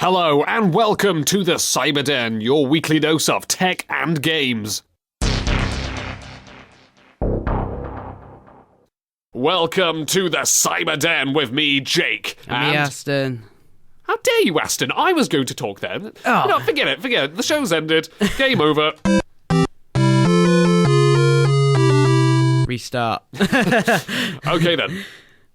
Hello and welcome to the Cyberden, your weekly dose of tech and games. Welcome to the Cyberden with me, Jake. And me, Aston. How dare you, Aston? I was going to talk then. Oh. No, forget it. The show's ended. Game over. Restart. Okay then.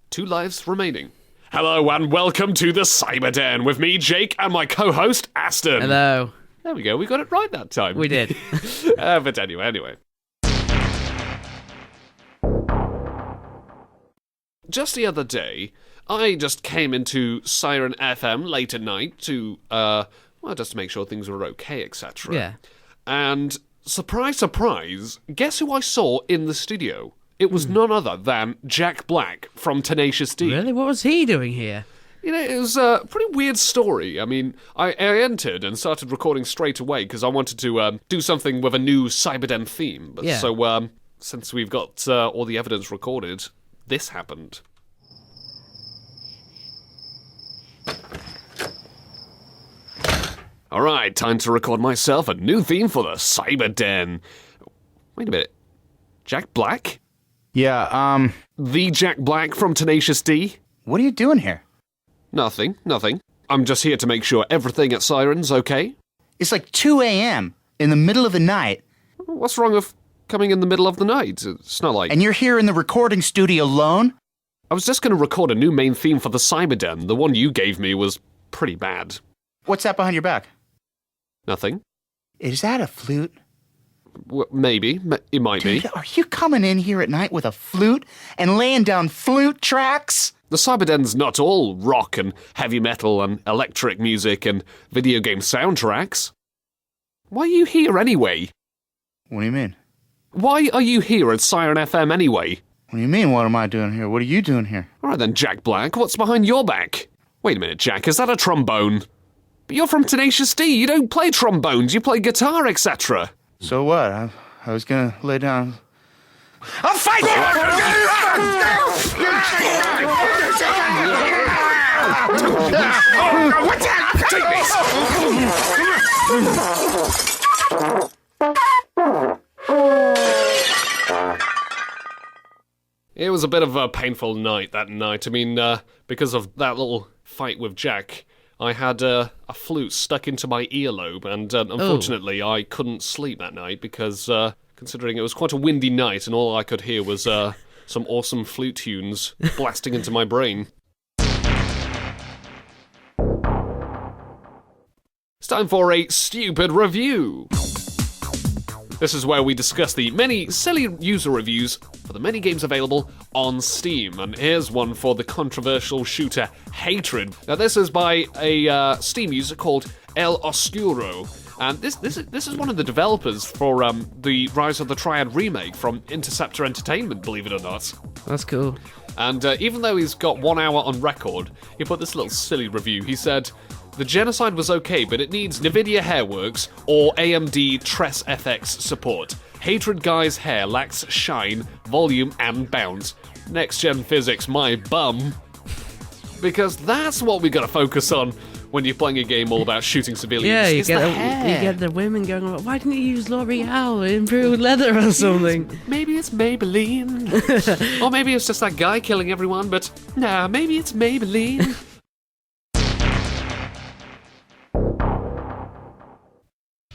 2 lives remaining. Hello and welcome to the Cyberden with me, Jake, and my co-host, Aston. Hello. There we go. We got it right that time. We did. But anyway. Just the other day, I just came into Siren FM late at night to, just to make sure things were okay, etc. Yeah. And surprise, surprise, guess who I saw in the studio? It was none other than Jack Black from Tenacious. Really? What was he doing here? You know, it was a pretty weird story. I mean, I entered and started recording straight away because I wanted to do something with a new Cyberden theme. But Yeah. So, since we've got all the evidence recorded, this happened. Alright, time to record myself a new theme for the Cyberden. Wait a minute. Jack Black? Yeah, The Jack Black from Tenacious D? what are you doing here? Nothing. I'm just here to make sure everything at Siren's okay. It's like 2 a.m. in the middle of the night, What's wrong with coming in the middle of the night? It's not like... and you're here in the recording studio alone? I was just going to record a new main theme for the Cyberden. The one you gave me was pretty bad. What's that behind your back? Nothing. Is that a flute? Maybe. It might be. Dude, are you coming in here at night with a flute and laying down flute tracks? The Cyberden's not all rock and heavy metal and electric music and video game soundtracks. Why are you here anyway? What do you mean? Why are you here at Siren FM anyway? What do you mean, what am I doing here? What are you doing here? Alright then, Jack Black, what's behind your back? Wait a minute, Jack, is that a trombone? But you're from Tenacious D, you don't play trombones, you play guitar, etc. So what? I was gonna lay down... I'll fight It was a bit of a painful night that night. I mean, because of that little fight with Jack, I had a flute stuck into my earlobe, and unfortunately I couldn't sleep that night because, considering it was quite a windy night and all I could hear was some awesome flute tunes blasting into my brain. It's time for a stupid review. This is where we discuss the many silly user reviews for the many games available on Steam, and here's one for the controversial shooter Hatred. Now this is by a Steam user called El Oscuro, and this is one of the developers for the Rise of the Triad remake from Interceptor Entertainment, believe it or not. That's cool. And even though he's got 1 hour on record, he put this little silly review. He said, "The genocide was okay, but it needs NVIDIA Hairworks or AMD Tress FX support. Hatred Guy's hair lacks shine, volume, and bounce. Next-gen physics, my bum." Because that's what we gotta focus on when you're playing a game all about shooting civilians. Yeah, you It's the hair. get the women going, why didn't you use L'Oreal improved leather or something? Maybe it's Maybelline. Or maybe it's just that guy killing everyone, but nah, maybe it's Maybelline.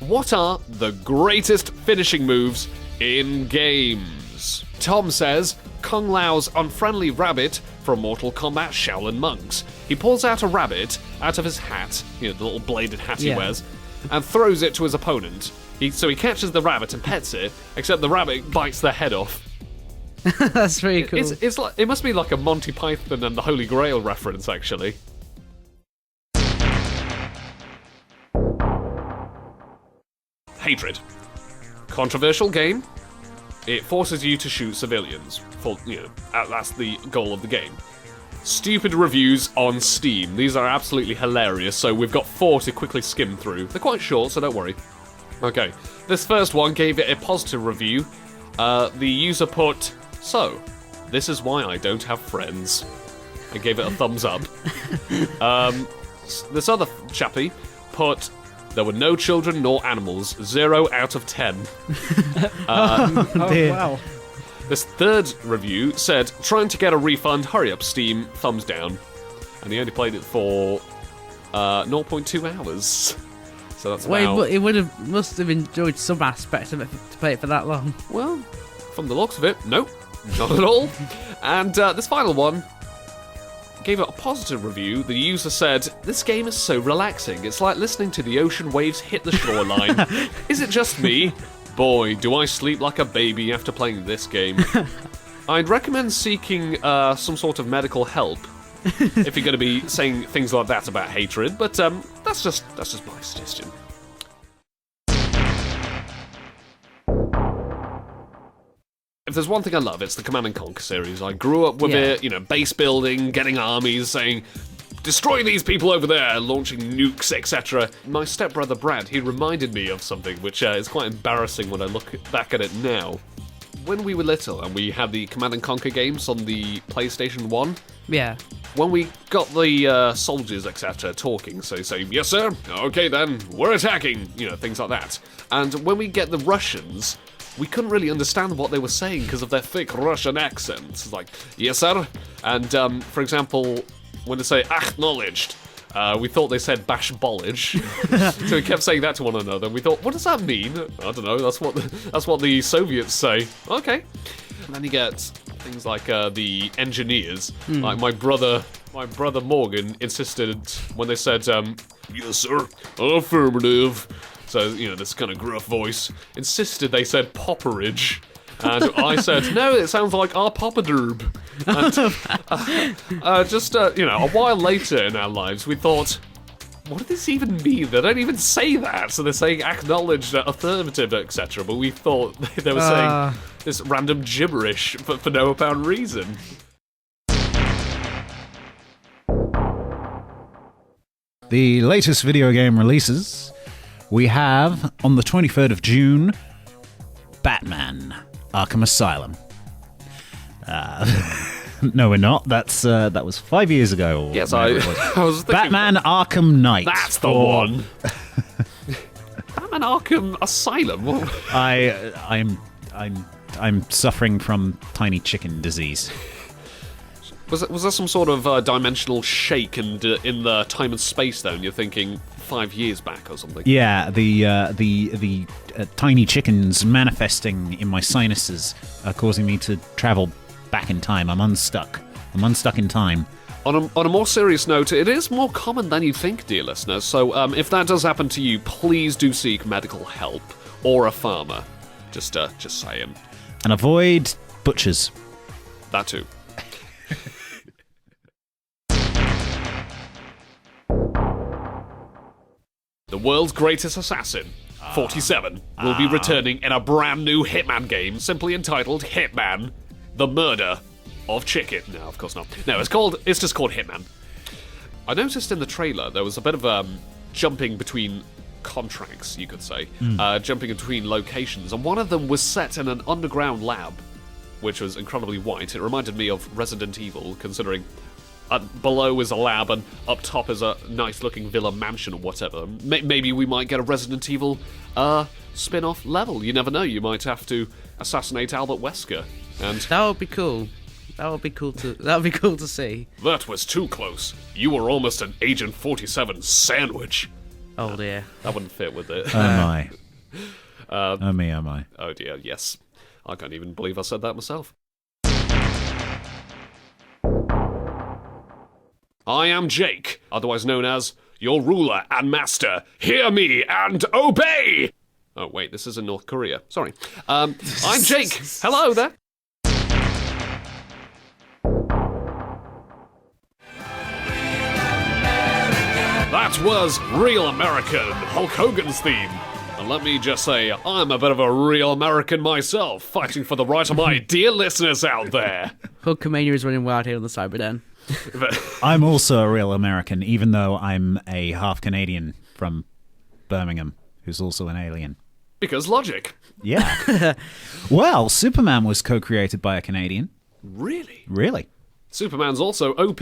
What are the greatest finishing moves in games? Tom says, Kung Lao's unfriendly rabbit from Mortal Kombat Shaolin Monks. He pulls out a rabbit out of his hat, you know, the little bladed hat he wears, and throws it to his opponent. So he catches the rabbit and pets it, except the rabbit bites their head off. That's pretty cool. It's like, it must be like a Monty Python and the Holy Grail reference, actually. Hatred. Controversial game. It forces you to shoot civilians. That's the goal of the game. Stupid reviews on Steam. These are absolutely hilarious, so we've got 4 to quickly skim through. They're quite short, so don't worry. Okay, this first one gave it a positive review. The user put, "So, this is why I don't have friends." I gave it a thumbs up. this other chappie put, there were no children nor animals, 0 out of 10. Oh, wow. This third review said, trying to get a refund, hurry up Steam, thumbs down. And he only played it for 0.2 hours. So that's Well, he must have enjoyed some aspect of it to play it for that long. Well, from the looks of it, nope, not at all. And this final one gave it a positive review. The user said, this game is so relaxing. It's like listening to the ocean waves hit the shoreline. Is it just me? Boy, do I sleep like a baby after playing this game. I'd recommend seeking some sort of medical help if you're going to be saying things like that about hatred, but that's just my suggestion. If there's one thing I love, it's the Command & Conquer series. I grew up with it, base building, getting armies, saying, destroy these people over there, launching nukes, etc. My stepbrother Brad, he reminded me of something which is quite embarrassing when I look back at it now. When we were little and we had the Command & Conquer games on the PlayStation 1, Yeah. when we got the soldiers, etc., talking, so say, yes sir, okay then, we're attacking, things like that. And when we get the Russians, we couldn't really understand what they were saying because of their thick Russian accents. Like, yes sir, and for example, when they say acknowledged, we thought they said bash bollage. So we kept saying that to one another, and we thought, what does that mean? I don't know, that's what the Soviets say. Okay. And then you get things like the engineers. Like my brother Morgan insisted when they said, yes sir, affirmative. So, this kind of gruff voice, insisted they said popperage. And I said, no, it sounds like our poppaderb. And just, a while later in our lives, we thought, what does this even mean? They don't even say that. So they're saying acknowledged, affirmative, etc. But we thought they were saying this random gibberish for no apparent reason. The latest video game releases, we have, on the 23rd of June, Batman, Arkham Asylum. No, we're not. That was 5 years ago. Yes, I was thinking... Batman Arkham Knight. That's the one. Batman Arkham Asylum? I'm suffering from tiny chicken disease. Was there some sort of dimensional shake in the time and space though? And you're thinking 5 years back or something? Yeah, the tiny chickens manifesting in my sinuses are causing me to travel back in time. I'm unstuck in time. On a more serious note, it is more common than you think, dear listeners. So if that does happen to you, please do seek medical help or a farmer. Just saying. And avoid butchers. That too. The world's greatest assassin, 47, will be returning in a brand new Hitman game simply entitled Hitman: The Murder of Chicken. No, of course not. No, it's just called Hitman. I noticed in the trailer there was a bit of jumping between contracts, you could say, jumping between locations, and one of them was set in an underground lab, which was incredibly white. It reminded me of Resident Evil, considering below is a lab and up top is a nice-looking villa mansion or whatever. Maybe we might get a Resident Evil spin-off level. You never know. You might have to assassinate Albert Wesker. And that would be cool. That would be cool to see. That was too close. You were almost an Agent 47 sandwich. Oh dear. That wouldn't fit with it. Oh my. Oh me, oh my. Oh dear, yes. I can't even believe I said that myself. I am Jake, otherwise known as your ruler and master. Hear me and obey! Oh, wait, this is in North Korea. Sorry. I'm Jake. Hello there. That was Real American, Hulk Hogan's theme. And let me just say, I'm a bit of a real American myself, fighting for the right of my dear listeners out there. Hulkamania is running wild here on the Cyberden. I'm also a real American, even though I'm a half Canadian from Birmingham, who's also an alien. Because logic. Yeah. Well, Superman was co-created by a Canadian. Really? Really. Superman's also OP.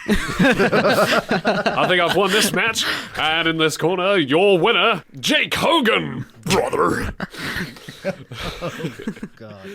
I think I've won this match. And in this corner, your winner, Jake Hogan, brother. God.